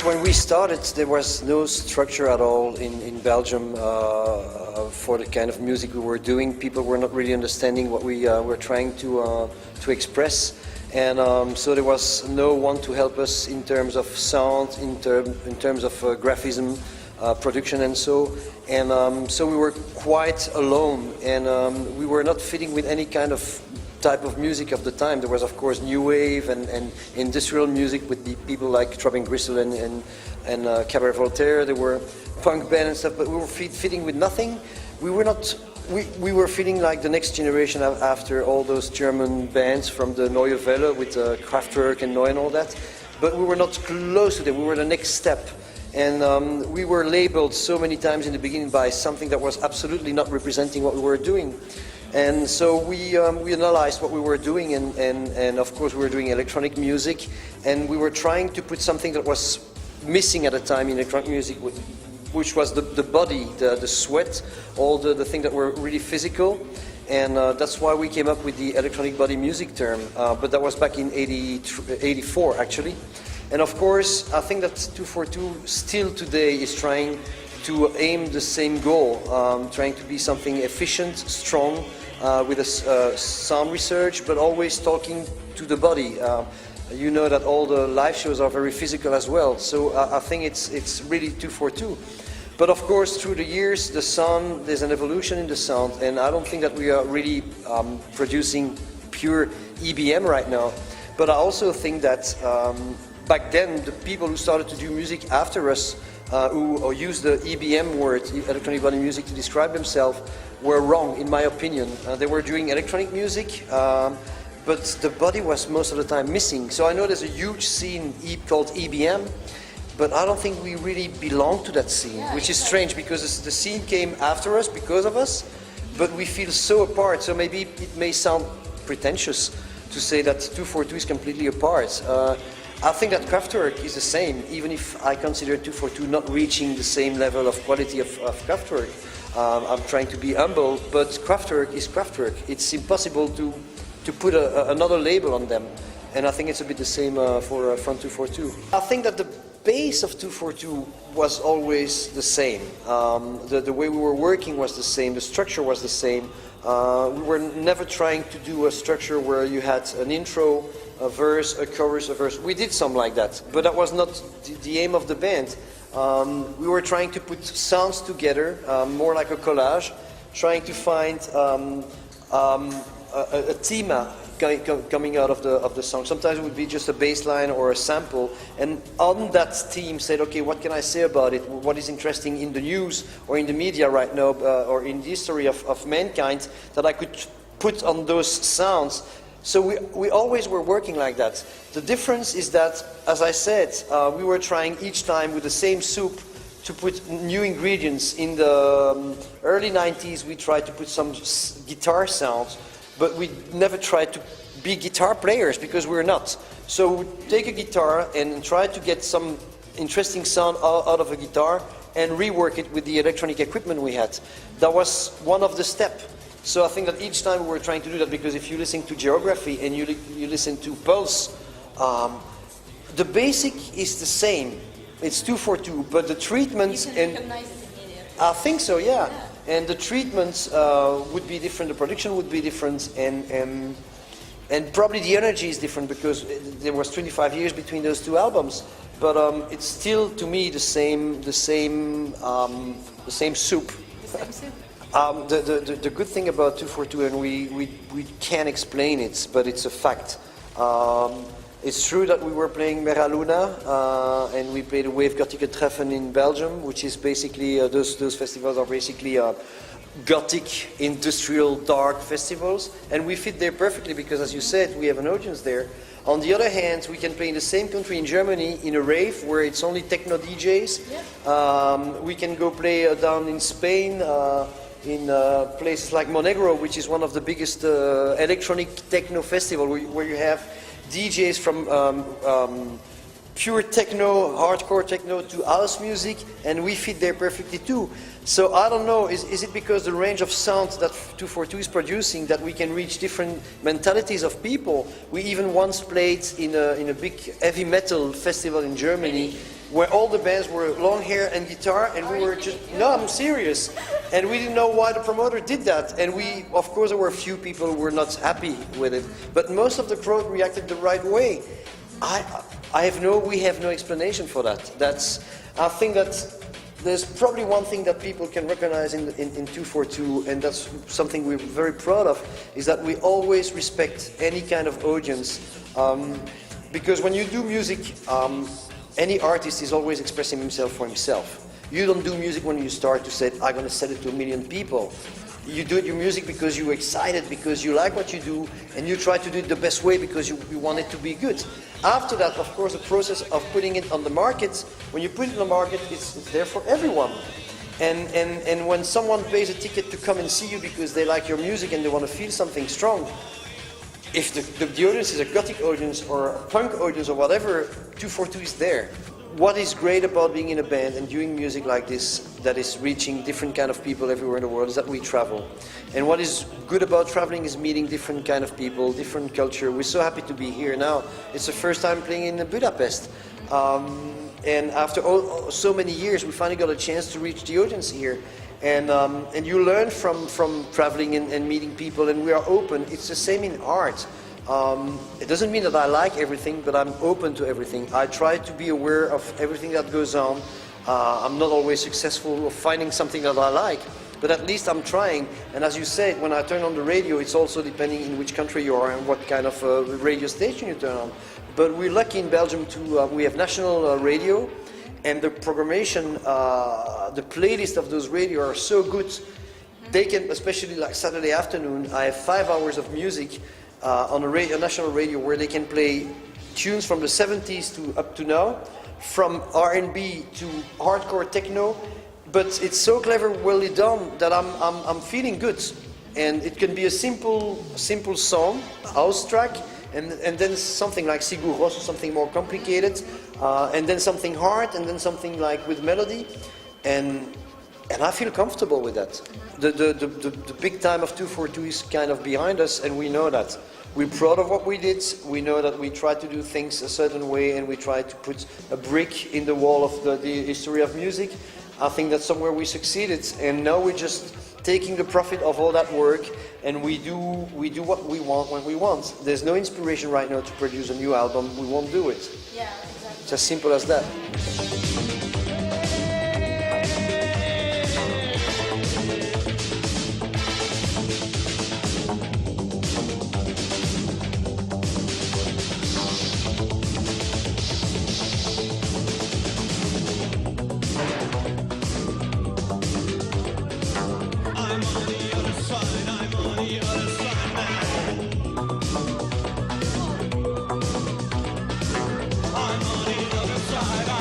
when we started, there was no structure at all in Belgium for the kind of music we were doing. People were not really understanding what we were trying to express, and so there was no one to help us in terms of sound, in terms of graphism, production, and so. And so we were quite alone, and we were not fitting with any kind of type of music of the time. There was, of course, new wave and industrial music with the people like Throbbing Gristle and Cabaret Voltaire. There were punk bands and stuff, but we were fitting with nothing. We were not. We were feeling like the next generation after all those German bands from the Neue Welle with Kraftwerk and Neu and all that. But we were not close to them. We were the next step. And we were labeled so many times in the beginning by something that was absolutely not representing what we were doing. And so we analyzed what we were doing, and of course we were doing electronic music, and we were trying to put something that was missing at the time in electronic music, which was the body, the sweat, all the things that were really physical. And that's why we came up with the electronic body music term, but that was back in 84 actually. And of course, I think that 242 still today is trying to aim the same goal, trying to be something efficient, strong, with a sound research, but always talking to the body. You know that all the live shows are very physical as well, so I think it's really 242. But of course, through the years, the sound, there's an evolution in the sound, and I don't think that we are really producing pure EBM right now. But I also think that back then, the people who started to do music after us, who used the EBM word, electronic body music, to describe themselves, were wrong, in my opinion. They were doing electronic music, but the body was most of the time missing. So I know there's a huge scene called EBM, but I don't think we really belong to that scene, which is strange because the scene came after us because of us, but we feel so apart. So maybe it may sound pretentious to say that 242 is completely apart. I think that Kraftwerk is the same, even if I consider 242 not reaching the same level of quality of Kraftwerk. I'm trying to be humble, but Kraftwerk is Kraftwerk. It's impossible to put another label on them. And I think it's a bit the same for Front 242. I think that the base of 242 was always the same. The way we were working was the same, the structure was the same. We were never trying to do a structure where you had an intro, a verse, a chorus, a verse. We did some like that, but that was not the aim of the band. We were trying to put sounds together, more like a collage, trying to find a theme coming out of the song. Sometimes it would be just a bass line or a sample, and on that theme said, okay, what can I say about it? What is interesting in the news or in the media right now, or in the history of mankind, that I could put on those sounds. So we always were working like that. The difference is that, as I said, we were trying each time with the same soup to put new ingredients. In the early 90s, we tried to put some guitar sounds, but we never tried to be guitar players because we're not. So we take a guitar and try to get some interesting sound out of a guitar and rework it with the electronic equipment we had. That was one of the steps. So I think that each time we were trying to do that, because if you listen to Geography and you listen to Pulse, the basic is the same. It's 242, but the treatments and recognize it immediately. I think so, yeah. And the treatments would be different, the production would be different, and probably the energy is different because there was 25 years between those two albums. But it's still, to me, the same soup. The same soup. The good thing about 242, and we can't explain it, but it's a fact. It's true that we were playing Mera Luna, and we played a Wave Gothic Treffen in Belgium, which is basically, those festivals are basically gothic, industrial, dark festivals, and we fit there perfectly because, as you said, we have an audience there. On the other hand, we can play in the same country in Germany in a rave where it's only techno DJs. Yeah. We can go play down in Spain, in places like Monegro, which is one of the biggest electronic techno festival, where you have DJs from pure techno, hardcore techno to house music, and we fit there perfectly too. So I don't know, is it because the range of sound that 242 is producing that we can reach different mentalities of people? We even once played in a big heavy metal festival in Germany, where all the bands were long hair and guitar, and we were just, no, I'm serious. And we didn't know why the promoter did that. And we, of course, there were a few people who were not happy with it, but most of the crowd reacted the right way. We have no explanation for that. I think that there's probably one thing that people can recognize in 242, and that's something we're very proud of, is that we always respect any kind of audience. Because when you do music, any artist is always expressing himself for himself. You don't do music when you start to say, I'm going to sell it to 1 million people. You do your music because you're excited, because you like what you do, and you try to do it the best way because you want it to be good. After that, of course, the process of putting it on the market, when you put it on the market, it's there for everyone. And when someone pays a ticket to come and see you because they like your music and they want to feel something strong, if the audience is a gothic audience or a punk audience or whatever, 242 is there. What is great about being in a band and doing music like this that is reaching different kind of people everywhere in the world is that we travel. And what is good about traveling is meeting different kind of people, different culture. We're so happy to be here now. It's the first time playing in Budapest. And after so many years, we finally got a chance to reach the audience here. And you learn from traveling and meeting people, and we are open. It's the same in art. It doesn't mean that I like everything, but I'm open to everything. I try to be aware of everything that goes on. I'm not always successful of finding something that I like, but at least I'm trying. And as you said, when I turn on the radio, it's also depending in which country you are and what kind of radio station you turn on. But we're lucky in Belgium to we have national radio, and the programmation, the playlist of those radio are so good. They can, especially like Saturday afternoon, I have 5 hours of music on a national radio where they can play tunes from the 70s to up to now, from R&B to hardcore techno, but it's so clever, well done, that I'm feeling good. And it can be a simple song, house track, and then something like Sigur Rós, something more complicated, and then something hard, and then something like with melody, and I feel comfortable with that. The big time of 242 is kind of behind us, and we know that. We're proud of what we did. We know that we try to do things a certain way, and we try to put a brick in the wall of the history of music. I think that somewhere we succeeded, and now we're just taking the profit of all that work, and we do what we want when we want. There's no inspiration right now to produce a new album. We won't do it. Yeah, exactly. It's as simple as that. I'm on the other side.